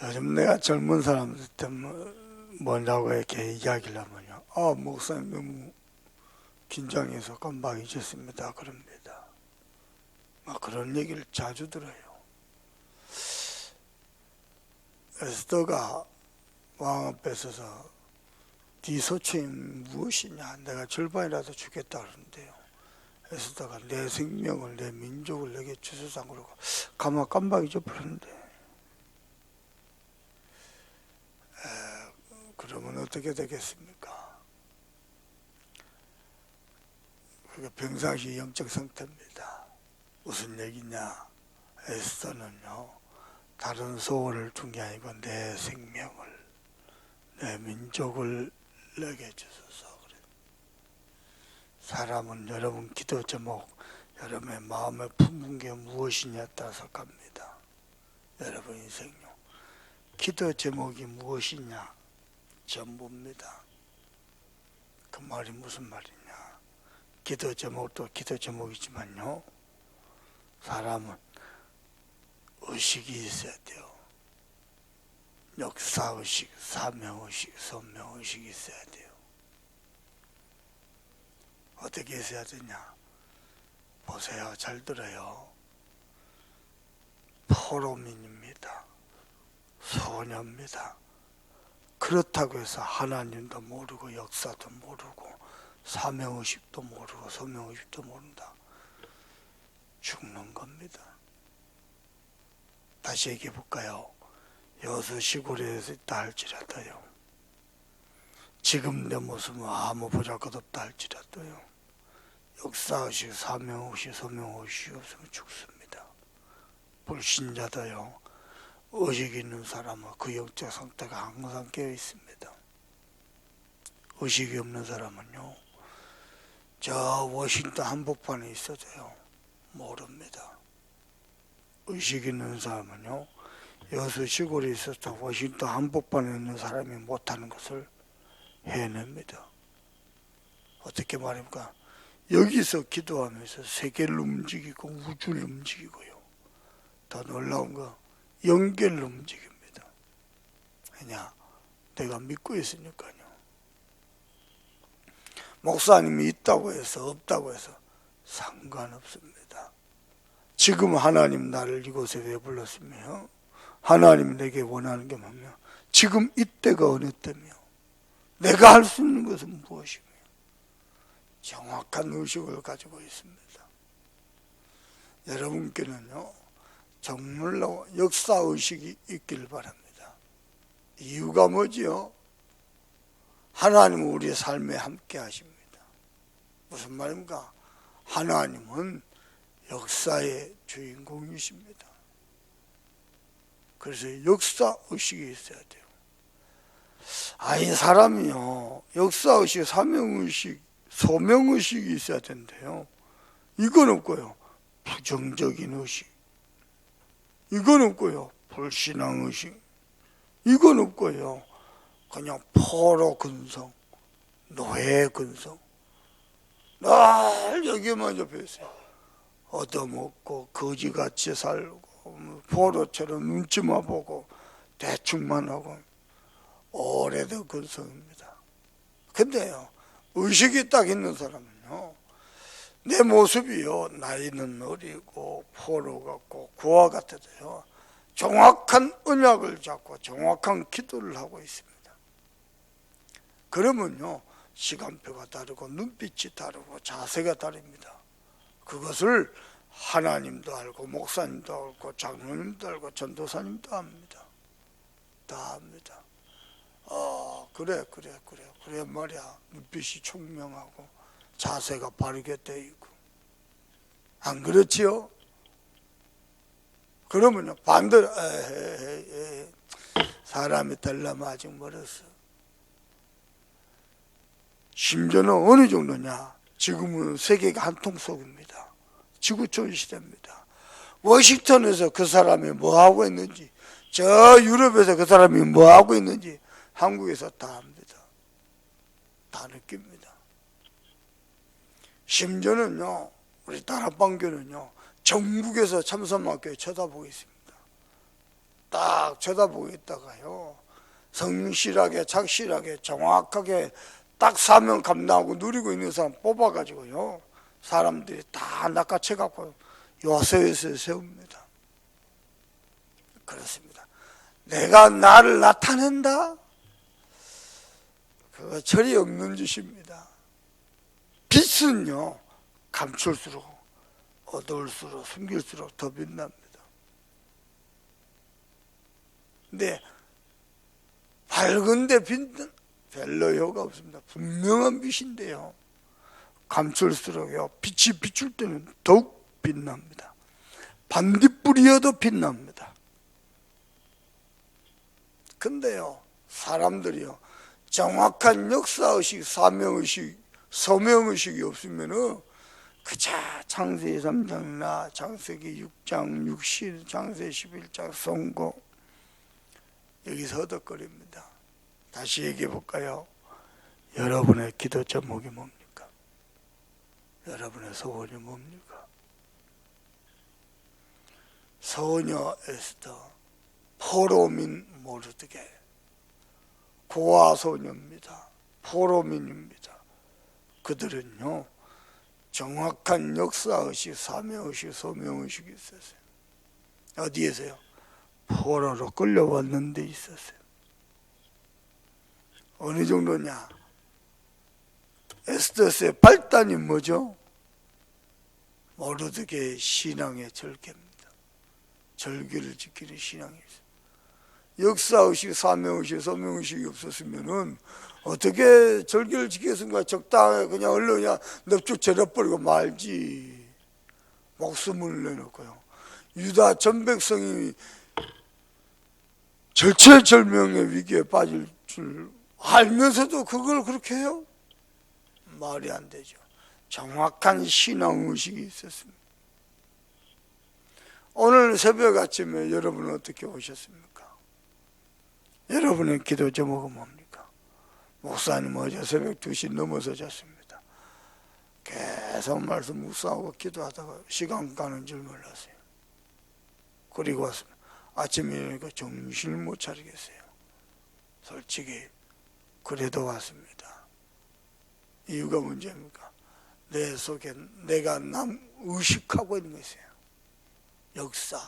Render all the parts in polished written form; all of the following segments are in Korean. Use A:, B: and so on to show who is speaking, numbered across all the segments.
A: 요즘 내가 젊은 사람들한테 뭐냐고 이렇게 이야기를 하면요. 목사님 너무 긴장해서 깜빡 잊었습니다. 그럽니다. 그런 얘기를 자주 들어요. 에스더가 왕 앞에 서서 네 소책이 무엇이냐? 내가 절반이라도 주겠다 그러는데요. 에스더가 내 생명을, 내 민족을 내게 주소서 그러고 가만 깜빡 잊어버렸는데, 그러면 어떻게 되겠습니까? 그게 평상시 영적 상태입니다. 무슨 얘기냐? 에스더는요, 다른 소원을 둔 게 아니고 내 생명을, 내 민족을 내게 주소서 그래. 사람은 여러분 기도 제목, 여러분의 마음에 품은 게 무엇이냐에 따라서 갑니다. 여러분 인생요, 기도 제목이 무엇이냐 전부입니다. 그 말이 무슨 말이냐? 기도 제목도 기도 제목이지만요, 사람은 의식이 있어야 돼요. 역사의식, 사명의식, 선명의식이 있어야 돼요. 어떻게 있어야 되냐? 보세요. 잘 들어요. 포로민입니다. 소녀입니다. 그렇다고 해서 하나님도 모르고 역사도 모르고 사명의식도 모르고 선명의식도 모른다. 죽는 겁니다. 다시 얘기해 볼까요? 여수 시골에 있다 할지라도요, 지금 내 모습은 아무 보잘것없다 할지라도요, 역사의식, 사명의식, 선명의식이 없으면 죽습니다. 불신자도요, 의식이 있는 사람은 그 영적 상태가 항상 깨어 있습니다. 의식이 없는 사람은요, 저 워싱턴 한복판에 있어도요 모릅니다. 의식이 있는 사람은요, 여수 시골에 있어서 워싱턴 한복판에 있는 사람이 못하는 것을 해냅니다. 어떻게 말입니까? 여기서 기도하면서 세계를 움직이고 우주를 움직이고요, 더 놀라운 거 영계를 움직입니다. 왜냐? 내가 믿고 있으니까요. 목사님이 있다고 해서 없다고 해서 상관없습니다. 지금 하나님 나를 이곳에 왜 불렀으며 하나님이 내게 원하는 게 뭐냐? 지금 이때가 어느 때며 내가 할 수 있는 것은 무엇이며 정확한 의식을 가지고 있습니다. 여러분께는요, 정말로 역사의식이 있길 바랍니다. 이유가 뭐지요? 하나님은 우리의 삶에 함께 하십니다. 무슨 말입니까? 하나님은 역사의 주인공이십니다. 그래서 역사의식이 있어야 돼요. 이 사람이요, 역사의식, 사명의식, 소명의식이 있어야 된대요. 이건 없고요, 부정적인 의식, 이건 없고요, 불신앙의식, 이건 없고요, 그냥 포로 근성, 노예 근성, 날 여기만 접해 있어요. 얻어먹고 거지같이 살고 포로처럼 눈치만 보고 대충만 하고 오래된 근성입니다. 근데요, 의식이 딱 있는 사람은요, 내 모습이요, 나이는 어리고 포로 같고 구와 같아도요, 정확한 언약을 잡고 정확한 기도를 하고 있습니다. 그러면요, 시간표가 다르고 눈빛이 다르고 자세가 다릅니다. 그것을 하나님도 알고 목사님도 알고 장로님도 알고 전도사님도 압니다. 다 압니다. 그래 말이야. 눈빛이 총명하고 자세가 바르게 돼 있고, 안 그렇지요? 그러면요, 반대로 사람이 되려면 아직 멀었어. 심지어는 어느 정도냐? 지금은 세계가 한통속입니다. 지구촌 시대입니다. 워싱턴에서 그 사람이 뭐하고 있는지, 저 유럽에서 그 사람이 뭐하고 있는지 한국에서 다 압니다. 다 느낍니다. 심지어는요, 우리 다락방교는요, 전국에서 참선학교에 쳐다보고 있습니다. 딱 딱 쳐다보고 있다가요, 성실하게 착실하게 정확하게 딱 사명 감당하고 누리고 있는 사람 뽑아가지고요, 사람들이 다 낚아채갖고 요새에서 세웁니다. 그렇습니다. 내가 나를 나타낸다? 그거 철이 없는 짓입니다. 빛은요, 감출수록 어두울수록 숨길수록 더 빛납니다. 근데 밝은데 빛은 별로 효과 없습니다. 분명한 빛인데요, 감출수록요, 빛이 비출 때는 더욱 빛납니다. 반딧불이어도 빛납니다. 근데요, 사람들이요, 정확한 역사의식, 사명의식, 서명의식이 없으면은 그저 창세기 3장이나 창세기 6장, 6실, 창세기 11장, 선고 여기서 허덕거립니다. 다시 얘기해 볼까요? 여러분의 기도 제목이 뭡니까? 여러분의 소원이 뭡니까? 소녀 에스더, 포로민 모르드게, 고아소녀입니다. 포로민입니다. 그들은요, 정확한 역사의식, 사명의식, 소명의식이 있었어요. 어디에서요? 포로로 끌려왔는 데 있었어요. 어느 정도냐? 에스더스의 발단이 뭐죠? 모르드게의 신앙의 절개입니다. 절개를 지키는 신앙이 있어요. 역사의식, 사명의식, 소명의식이 없었으면은 어떻게 절개를 지켰는가? 적당하게 그냥 얼른 그냥 넙죽 절여버리고 말지. 목숨을 내놓고요, 유다 전 백성이 절체절명의 위기에 빠질 줄 알면서도 그걸 그렇게 해요? 말이 안 되죠. 정확한 신앙의식이 있었습니다. 오늘 새벽 아침에 여러분은 어떻게 오셨습니까? 여러분의 기도 제목은 뭡니까? 목사님 어제 새벽 2시 넘어서 잤습니다. 계속 말씀 묵상하고 기도하다가 시간 가는 줄 몰랐어요. 그리고 왔습니다. 아침에 일어나니까 정신을 못 차리겠어요. 솔직히 그래도 왔습니다. 이유가 문제입니까? 내 속에 내가 남 의식하고 있는 것이에요. 역사,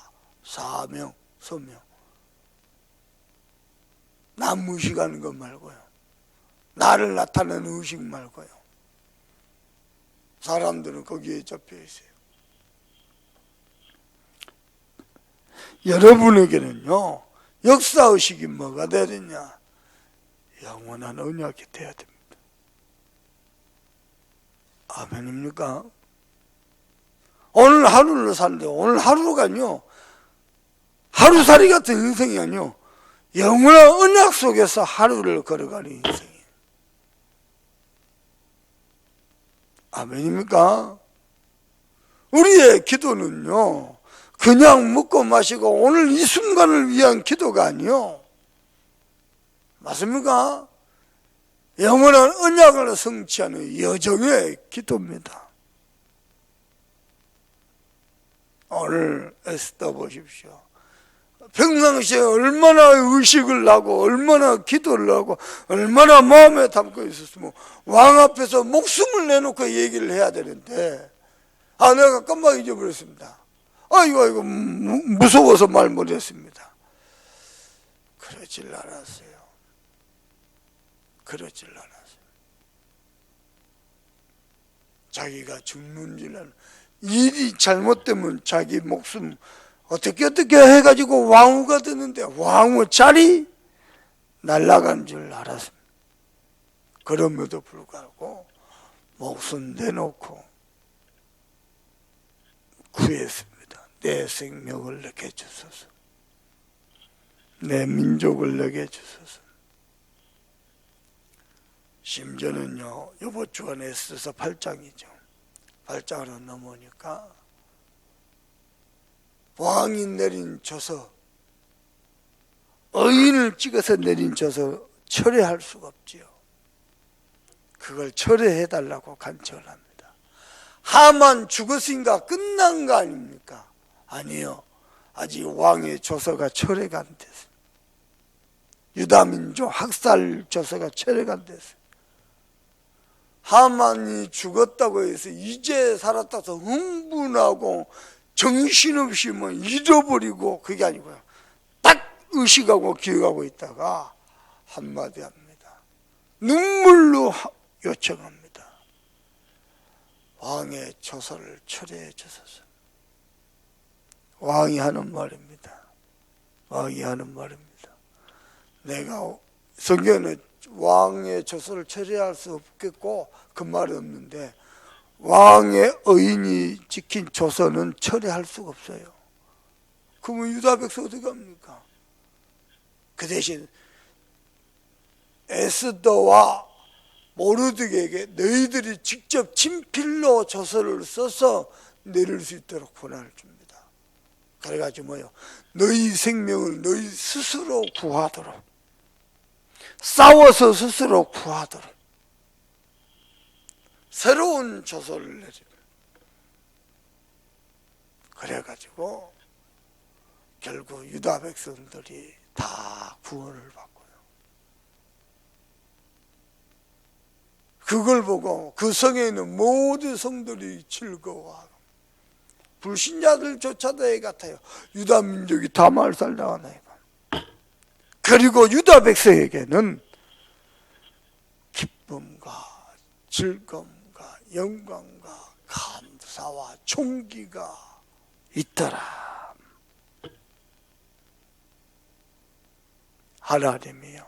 A: 사명, 소명. 남 의식하는 것 말고요, 나를 나타내는 의식 말고요. 사람들은 거기에 잡혀 있어요. 여러분에게는요, 역사의식이 뭐가 돼야 되냐? 영원한 언약이 돼야 됩니다. 아멘입니까? 오늘 하루를 사는데, 오늘 하루가요, 하루살이 같은 인생이 아니요, 영원한 언약 속에서 하루를 걸어가는 인생이에요. 아멘입니까? 우리의 기도는요, 그냥 먹고 마시고 오늘 이 순간을 위한 기도가 아니요, 맞습니까? 영원한 언약을 성취하는 여정의 기도입니다. 오늘 에스더 보십시오. 평상시에 얼마나 의식을 하고 얼마나 기도를 하고 얼마나 마음에 담고 있었으면 왕 앞에서 목숨을 내놓고 얘기를 해야 되는데, 내가 깜빡 잊어버렸습니다. 아이고 무서워서 말 못했습니다. 그러질 않았어요. 그러질 않았어요. 자기가 죽는 줄 아는, 일이 잘못되면 자기 목숨 어떻게 해가지고 왕후가 되는데 왕후 자리 날아간 줄 알았습니다. 그럼에도 불구하고 목숨 내놓고 구했습니다. 내 생명을 내게 주소서, 내 민족을 내게 주소서. 심지어는요, 이번 주간에 에스더 8장이죠. 8장으로 넘어오니까 왕이 내린 조서, 의인을 찍어서 내린 조서 철회할 수가 없지요. 그걸 철회해달라고 간청을 합니다. 하만 죽었으니까 끝난 거 아닙니까? 아니요, 아직 왕의 조서가 철회가 안 됐습니다. 유다민족 학살 조서가 철회가 됐어요. 하만이 죽었다고 해서 이제 살았다고 흥분하고 정신없이 뭐 잃어버리고 그게 아니고요. 딱 의식하고 기억하고 있다가 한마디 합니다. 눈물로 요청합니다. 왕의 조서를 철회해 주소서. 왕이 하는 말입니다. 왕이 하는 말입니다. 내가 성경에는 왕의 조서를 철회할 수 없겠고 그 말은 없는데 왕의 의인이 지킨 조서는 철회할 수가 없어요. 그러면 유다 백성 어떻게 합니까? 그 대신 에스더와 모르드게에게 너희들이 직접 친필로 조서를 써서 내릴 수 있도록 권한을 줍니다. 그래가지고 뭐요? 너희 생명을 너희 스스로 구하도록, 싸워서 스스로 구하도록 새로운 조서를 내립니다. 그래가지고 결국 유다 백성들이 다 구원을 받고요. 그걸 보고 그 성에 있는 모든 성들이 즐거워하고, 불신자들조차도 애 같아요. 유다 민족이 다 말살당하나 이거. 그리고 유다 백성에게는 기쁨과 즐거움과 영광과 감사와 존귀가 있더라. 하나님이요,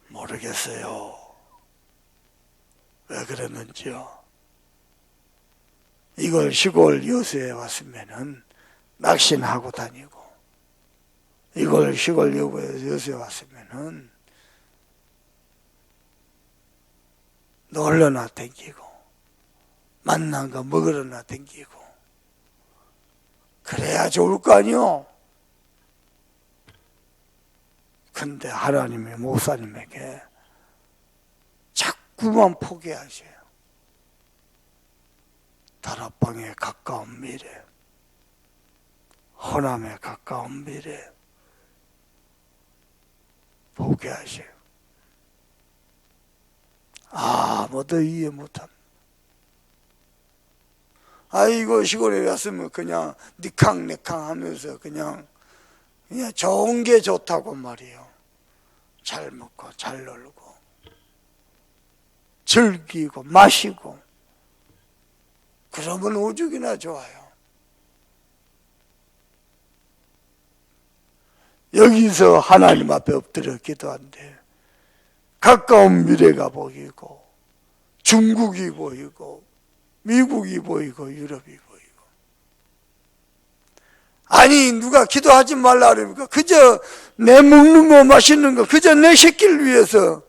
A: 모르겠어요. 왜 그랬는지요. 이걸 시골 여수에 왔으면은 낚시하고 다니고, 이걸 시골 여수에 왔으면은 놀러나 댕기고 만난 거 먹으러나 댕기고 그래야 좋을 거 아니요. 근데 하나님의 목사님에게 자꾸만 포기하셔요. 다락방에 가까운 미래, 허남에 가까운 미래 포기하셔요. 아무도 이해 못합니다. 아이고 시골에 왔으면 그냥 니캉니캉 하면서 그냥 좋은 게 좋다고 말이에요. 잘 먹고 잘 놀고 즐기고 마시고 그러면 오죽이나 좋아요. 여기서 하나님 앞에 엎드려 기도한대. 가까운 미래가 보이고 중국이 보이고 미국이 보이고 유럽이 보이고. 아니 누가 기도하지 말라 그러니까 그저 내 먹는 거 마시는 거, 그저 내 새끼를 위해서,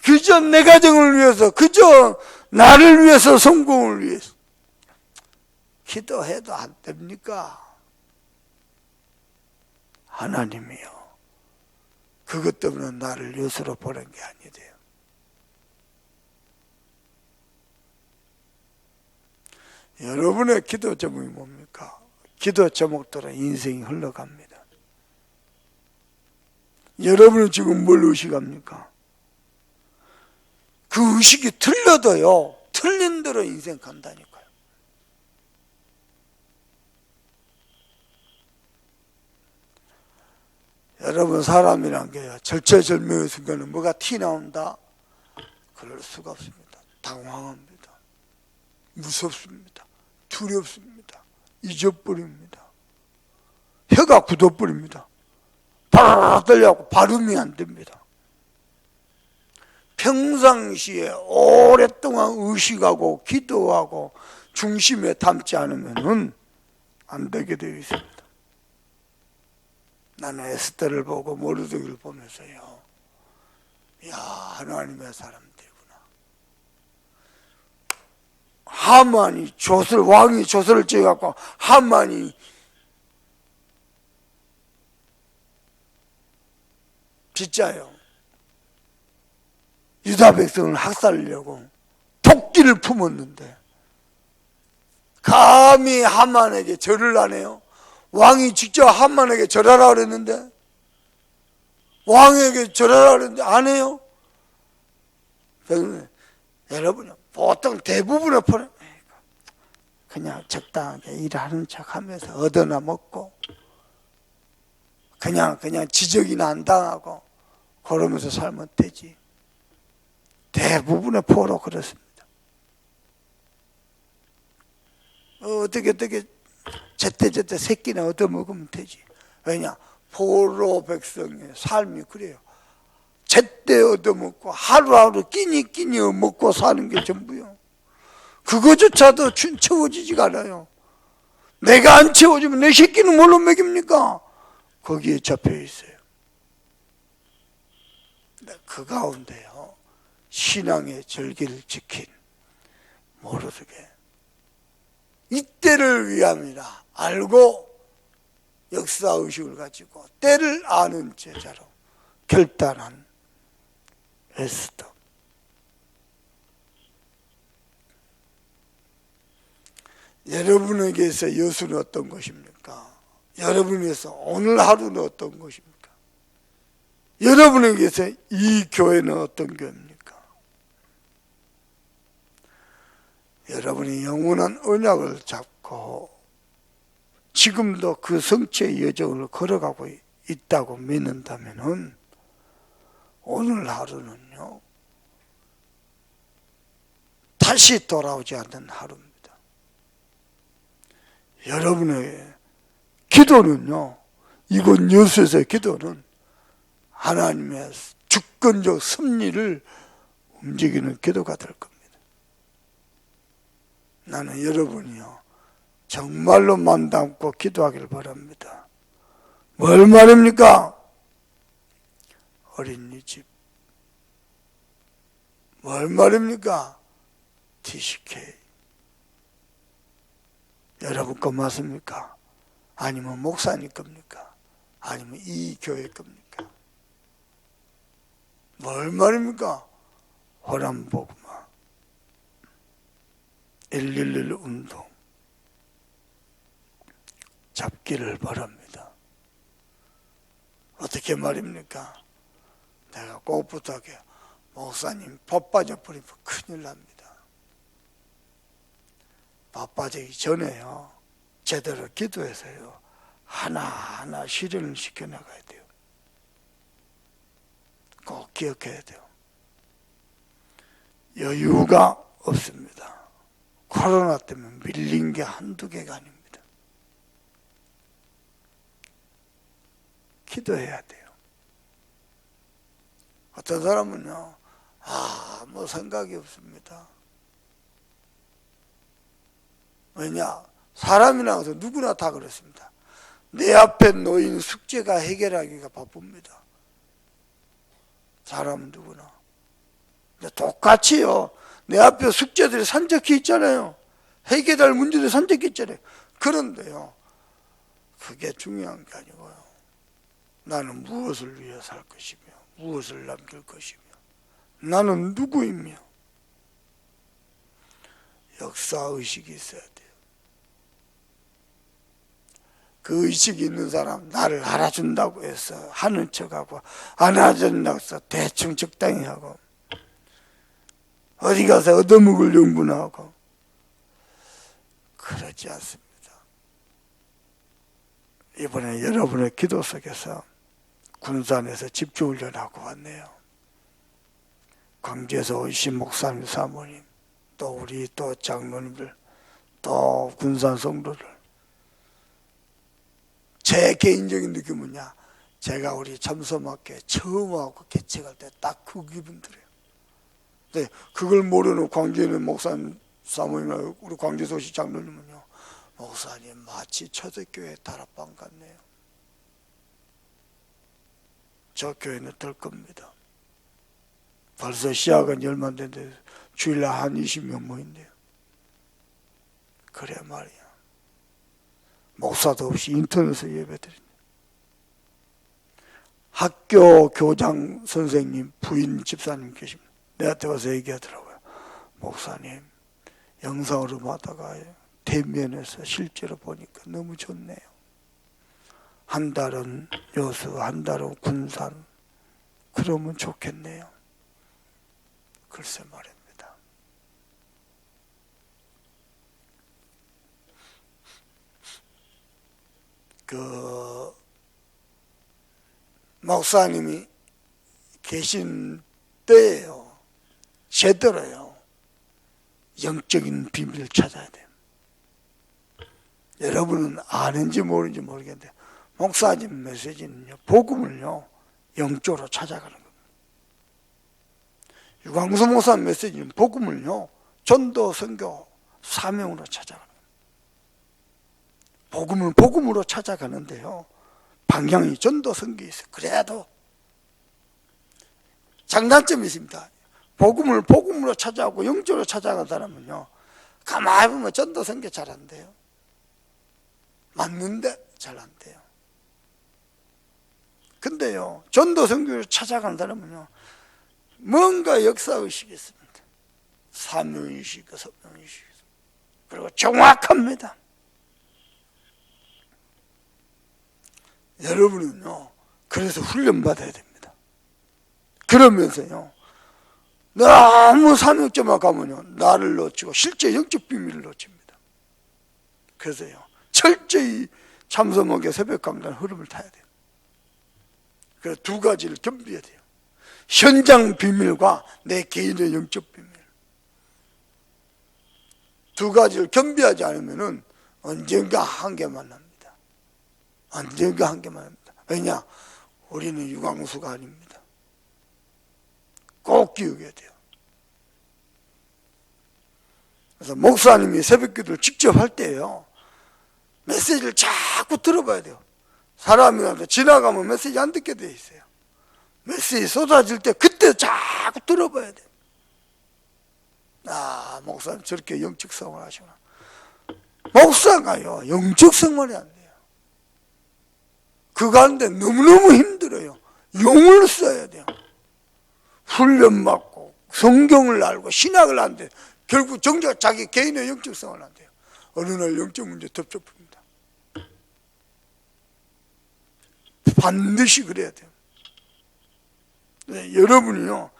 A: 그저 내 가정을 위해서, 그저 나를 위해서, 성공을 위해서 기도해도 안 됩니까? 하나님이요, 그것 때문에 나를 여수로 보낸 게 아니래요. 여러분의 기도 제목이 뭡니까? 기도 제목대로 인생이 흘러갑니다. 여러분은 지금 뭘 의식합니까? 그 의식이 틀려도요, 틀린 대로 인생 간다니까요. 여러분, 사람이란 게요, 절체절명의 순간에 뭐가 티 나온다? 그럴 수가 없습니다. 당황합니다. 무섭습니다. 두렵습니다. 잊어버립니다. 혀가 굳어버립니다. 바라라 떨려갖고 발음이 안 됩니다. 평상시에 오랫동안 의식하고 기도하고 중심에 담지 않으면 안 되게 되어 있습니다. 나는 에스더를 보고 모르드게를 보면서요, 야, 하나님의 사람들이구나. 하만이 왕이 조서를 찍어갖고 하만이 진짜요, 유다 백성을 학살하려고 토끼를 품었는데 감히 하만에게 절을 안 해요? 왕이 직접 하만에게 절하라 그랬는데, 왕에게 절하라 그랬는데 안 해요? 여러분, 보통 대부분의 포럼 그냥 적당하게 일하는 척하면서 얻어나 먹고 그냥 지적이나 안 당하고 그러면서 살면 되지. 대부분의 포로 그렇습니다. 어떻게 제때 새끼나 얻어먹으면 되지. 왜냐? 포로 백성의 삶이 그래요. 제때 얻어먹고 하루하루 끼니 먹고 사는 게 전부요. 그거조차도 채워지지가 않아요. 내가 안 채워주면 내 새끼는 뭘로 먹입니까? 거기에 잡혀 있어요. 그 가운데요, 신앙의 절기를 지킨 모르게 이때를 위함이라 알고 역사의식을 가지고 때를 아는 제자로 결단한 에스더. 여러분에게서 여수는 어떤 것입니까? 여러분에게서 오늘 하루는 어떤 것입니까? 여러분에게서 이 교회는 어떤 교회입니까? 여러분이 영원한 언약을 잡고 지금도 그 성취의 여정을 걸어가고 있다고 믿는다면 오늘 하루는요, 다시 돌아오지 않는 하루입니다. 여러분의 기도는요, 이곳 여수에서의 기도는 하나님의 주권적 섭리를 움직이는 기도가 될 겁니다. 나는 여러분이요, 정말로 맘 담고 기도하길 바랍니다. 뭘 말입니까? 어린이집. 뭘 말입니까? TCK. 여러분 거 맞습니까? 아니면 목사님 겁니까? 아니면 이 교회 겁니까? 뭘 말입니까? 호남복음화 111 운동 잡기를 바랍니다. 어떻게 말입니까? 내가 꼭 부탁해요. 목사님 법 빠져버리면 큰일 납니다. 법 빠지기 전에요, 제대로 기도해서요, 하나하나 실현을 시켜나가야 돼요. 꼭 기억해야 돼요. 여유가 없습니다. 코로나 때문에 밀린 게 한두 개가 아닙니다. 기도해야 돼요. 어떤 사람은요, 아무 생각이 없습니다. 왜냐? 사람이라고 해서 누구나 다 그렇습니다. 내 앞에 놓인 숙제가 해결하기가 바쁩니다. 사람은 누구나. 근데 똑같이요, 내 앞에 숙제들이 산적해 있잖아요. 해결할 문제들이 산적해 있잖아요. 그런데요, 그게 중요한 게 아니고요, 나는 무엇을 위해 살 것이며 무엇을 남길 것이며 나는 누구이며 역사의식이 있어야 돼요. 그 의식이 있는 사람, 나를 알아준다고 해서 하는 척하고 안 알아준다고 해서 대충 적당히 하고 어디 가서 얻어먹을 연구나하고 그러지 않습니다. 이번에 여러분의 기도 속에서 군산에서 집중훈련하고 왔네요. 광주에서 오신 목사님, 사모님, 또 우리 또 장로님들, 또 군산 성도들, 제 개인적인 느낌은요, 제가 우리 참소막회 처음 하고 개척할 때 딱 그 기분 들어요. 근데 그걸 모르는 광주에 있는 목사님, 사모님이나 우리 광주에서 오신 장로님은요, 목사님 마치 초대교회 다락방 같네요. 저 교회는 될 겁니다. 벌써 시작은 얼마 안 됐는데 주일날 한 20명 모인대요. 그래 말이야. 목사도 없이 인터넷에서 예배드린다. 학교 교장 선생님 부인 집사님 계십니다. 내한테 와서 얘기하더라고요. 목사님 영상으로 하다가 대면에서 실제로 보니까 너무 좋네요. 한 달은 여수, 한 달은 군산, 그러면 좋겠네요. 글쎄 말입니다. 그 목사님이 계신 때에요, 제대로요, 영적인 비밀을 찾아야 돼요. 여러분은 아는지 모르는지 모르겠는데 목사님 메시지는요, 복음을요 영적으로 찾아가는 겁니다. 유광수 목사 메시지는 복음을요 전도 선교 사명으로 찾아가는 겁니다. 복음은 복음으로 찾아가는데요, 방향이 전도 선교에 있어요. 그래도 장단점이 있습니다. 복음을 복음으로 찾아가고 영적으로 찾아가는 사람은요, 가만히 보면 전도 선교 잘 안 돼요. 맞는데 잘 안 돼요. 근데요, 전도 선교를 찾아가는 사람은요, 뭔가 역사의식이 있습니다. 사명의식, 선명의식, 그리고 정확합니다. 여러분은요, 그래서 훈련받아야 됩니다. 그러면서요, 너무 사명점만 가면요, 나를 놓치고 실제 영적 비밀을 놓칩니다. 그래서요, 철저히 참선목의 새벽 강단 흐름을 타야 돼요. 그래서 두 가지를 겸비해야 돼요. 현장 비밀과 내 개인의 영적 비밀. 두 가지를 겸비하지 않으면 언젠가 한계만 납니다. 언젠가 한계만 납니다. 왜냐? 우리는 유광수가 아닙니다. 꼭 기억해야 돼요. 그래서 목사님이 새벽 기도를 직접 할 때요, 메시지를 자꾸 들어봐야 돼요. 사람이라도 지나가면 메시지 안 듣게 돼 있어요. 메시지 쏟아질 때 그때 자꾸 들어봐야 돼요. 아, 목사님 저렇게 영적 생활 하시구나. 목사가요, 영적 생활이 안 돼요. 그거 하는데 너무너무 힘들어요. 용을 써야 돼요. 훈련받고 성경을 알고 신학을 하는데 결국 정작 자기 개인의 영적 생활을 안 돼요. 어느 날 영적 문제 덮쳐봅니다. 반드시 그래야 돼요. 네, 여러분이요,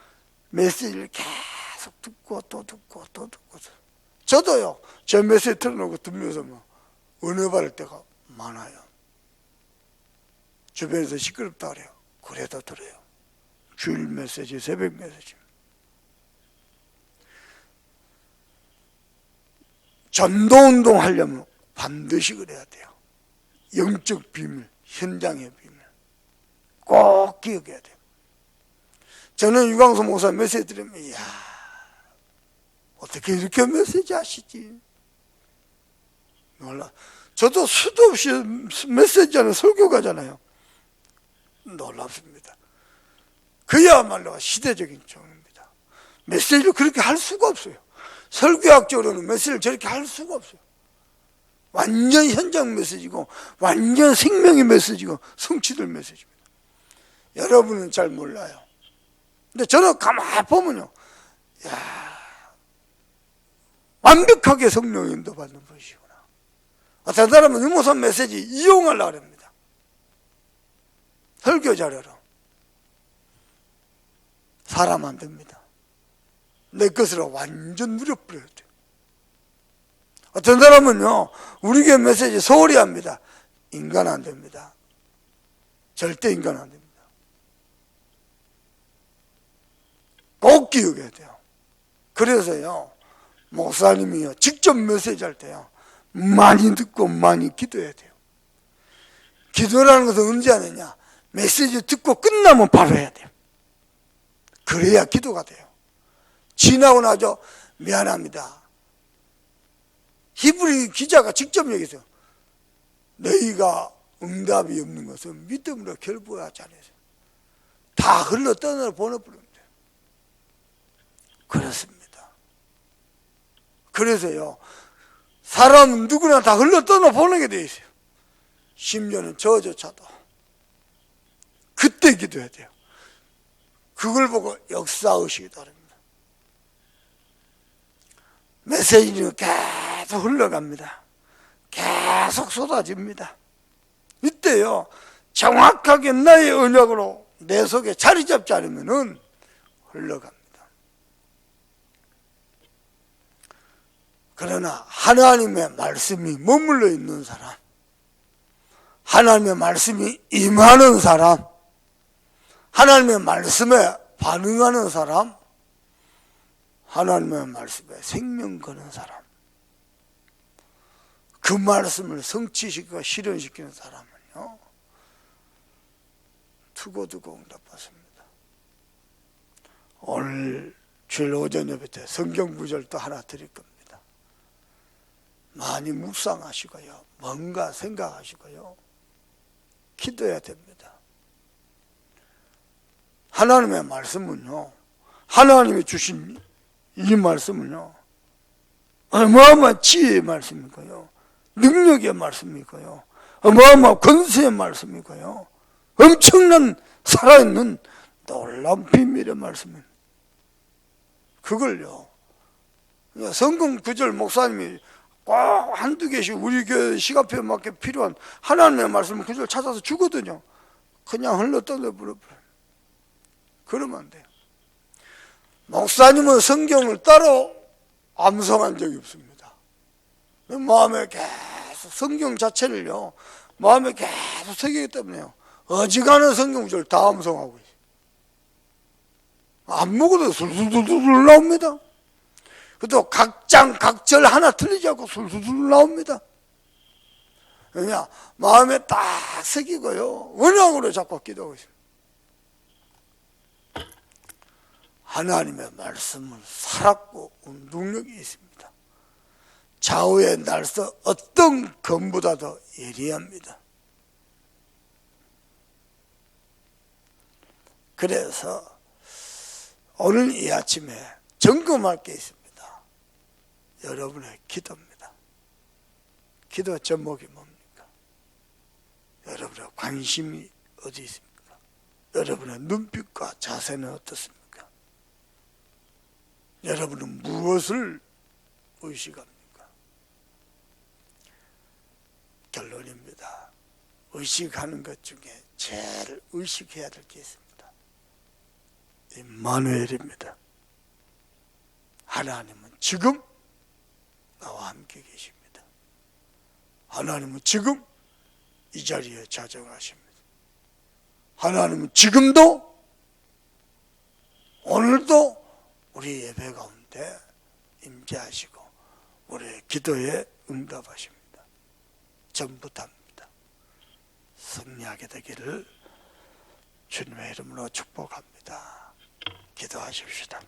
A: 메시지를 계속 듣고 또 듣고 또 듣고. 저도요, 제 메시지 틀어놓고 들으면서 은혜 받을 때가 많아요. 주변에서 시끄럽다 그래요. 그래도 들어요. 주일 메시지, 새벽 메시지. 전도운동 하려면 반드시 그래야 돼요. 영적 비밀, 현장의 비밀 꼭 기억해야 돼요. 저는 유광수 목사 메시지 들으면, 이야, 어떻게 이렇게 메시지 하시지? 놀라. 저도 수도 없이 메시지하는 설교가잖아요. 놀랍습니다. 그야말로 시대적인 종입니다. 메시지를 그렇게 할 수가 없어요. 설교학적으로는 메시지를 저렇게 할 수가 없어요. 완전 현장 메시지고 완전 생명의 메시지고 성취될 메시지입니다. 여러분은 잘 몰라요. 근데 저는 가만히 보면요, 야, 완벽하게 성령 인도 받는 분이시구나. 어떤 사람은 유모선 메시지 이용하려고 합니다. 설교 자료로. 사람 안 됩니다. 내 것으로 완전 누려버려야 돼요. 어떤 사람은요, 우리 교회 메시지 소홀히 합니다. 인간 안 됩니다. 절대 인간 안 됩니다. 꼭 기억해야 돼요. 그래서요, 목사님이요, 직접 메시지 할 때요, 많이 듣고 많이 기도해야 돼요. 기도라는 것은 언제 하느냐? 메시지 듣고 끝나면 바로 해야 돼요. 그래야 기도가 돼요. 지나고 나죠, 미안합니다. 히브리 기자가 직접 얘기했어요. 너희가 응답이 없는 것은 믿음으로 결부하지 않아서 다 흘러 떠나 보내버립니다. 그렇습니다. 그래서요, 사람은 누구나 다 흘러 떠나 보내게 돼 있어요. 심지어는 저조차도. 그때 기도해야 돼요. 그걸 보고 역사의식이 다릅니다. 메시지는 계속 계속 흘러갑니다. 계속 쏟아집니다. 이때요, 정확하게 나의 언약으로 내 속에 자리 잡지 않으면은 흘러갑니다. 그러나 하나님의 말씀이 머물러 있는 사람, 하나님의 말씀이 임하는 사람, 하나님의 말씀에 반응하는 사람, 하나님의 말씀에 생명 거는 사람, 그 말씀을 성취시키고 실현시키는 사람은요, 두고두고 응답받습니다. 오늘 주일 오전 예배 때 성경 구절도 하나 드릴 겁니다. 많이 묵상하시고요, 뭔가 생각하시고요, 기도해야 됩니다. 하나님의 말씀은요, 하나님이 주신 이 말씀은요, 어마어마한 지혜의 말씀이고요, 능력의 말씀이고요, 어마어마한 권세의 말씀이고요, 엄청난 살아있는 놀라운 비밀의 말씀입니다. 그걸요, 성경 구절 목사님이 꼭 한두 개씩 우리 교회 시간표에 맞게 필요한 하나님의 말씀 구절 찾아서 주거든요. 그냥 흘러 떠내버려버려요. 그러면 안 돼요. 목사님은 성경을 따로 암송한 적이 없습니다. 마음에 계속 성경 자체를요, 마음에 계속 새기기 때문에요, 어지간한 성경 구절 다 암송하고 있어요. 안 먹어도 술술술 나옵니다. 또 각 장, 각 절 하나 틀리지 않고 술술술 나옵니다. 그냥 마음에 딱 새기고요, 언약으로 잡고 기도하고 있습니다. 하나님의 말씀은 살았고 능력이 있습니다. 좌우의 날서 어떤 검보다도 예리합니다. 그래서 오늘 이 아침에 점검할 게 있습니다. 여러분의 기도입니다. 기도 제목이 뭡니까? 여러분의 관심이 어디 있습니까? 여러분의 눈빛과 자세는 어떻습니까? 여러분은 무엇을 의식합니까? 결론입니다. 의식하는 것 중에 제일 의식해야 될 게 있습니다. 임마누엘입니다. 하나님은 지금 나와 함께 계십니다. 하나님은 지금 이 자리에 자정하십니다. 하나님은 지금도 오늘도 우리 예배 가운데 임재하시고 우리의 기도에 응답하십니다. 전부 다입니다. 승리하게 되기를 주님의 이름으로 축복합니다. 기도하십시다.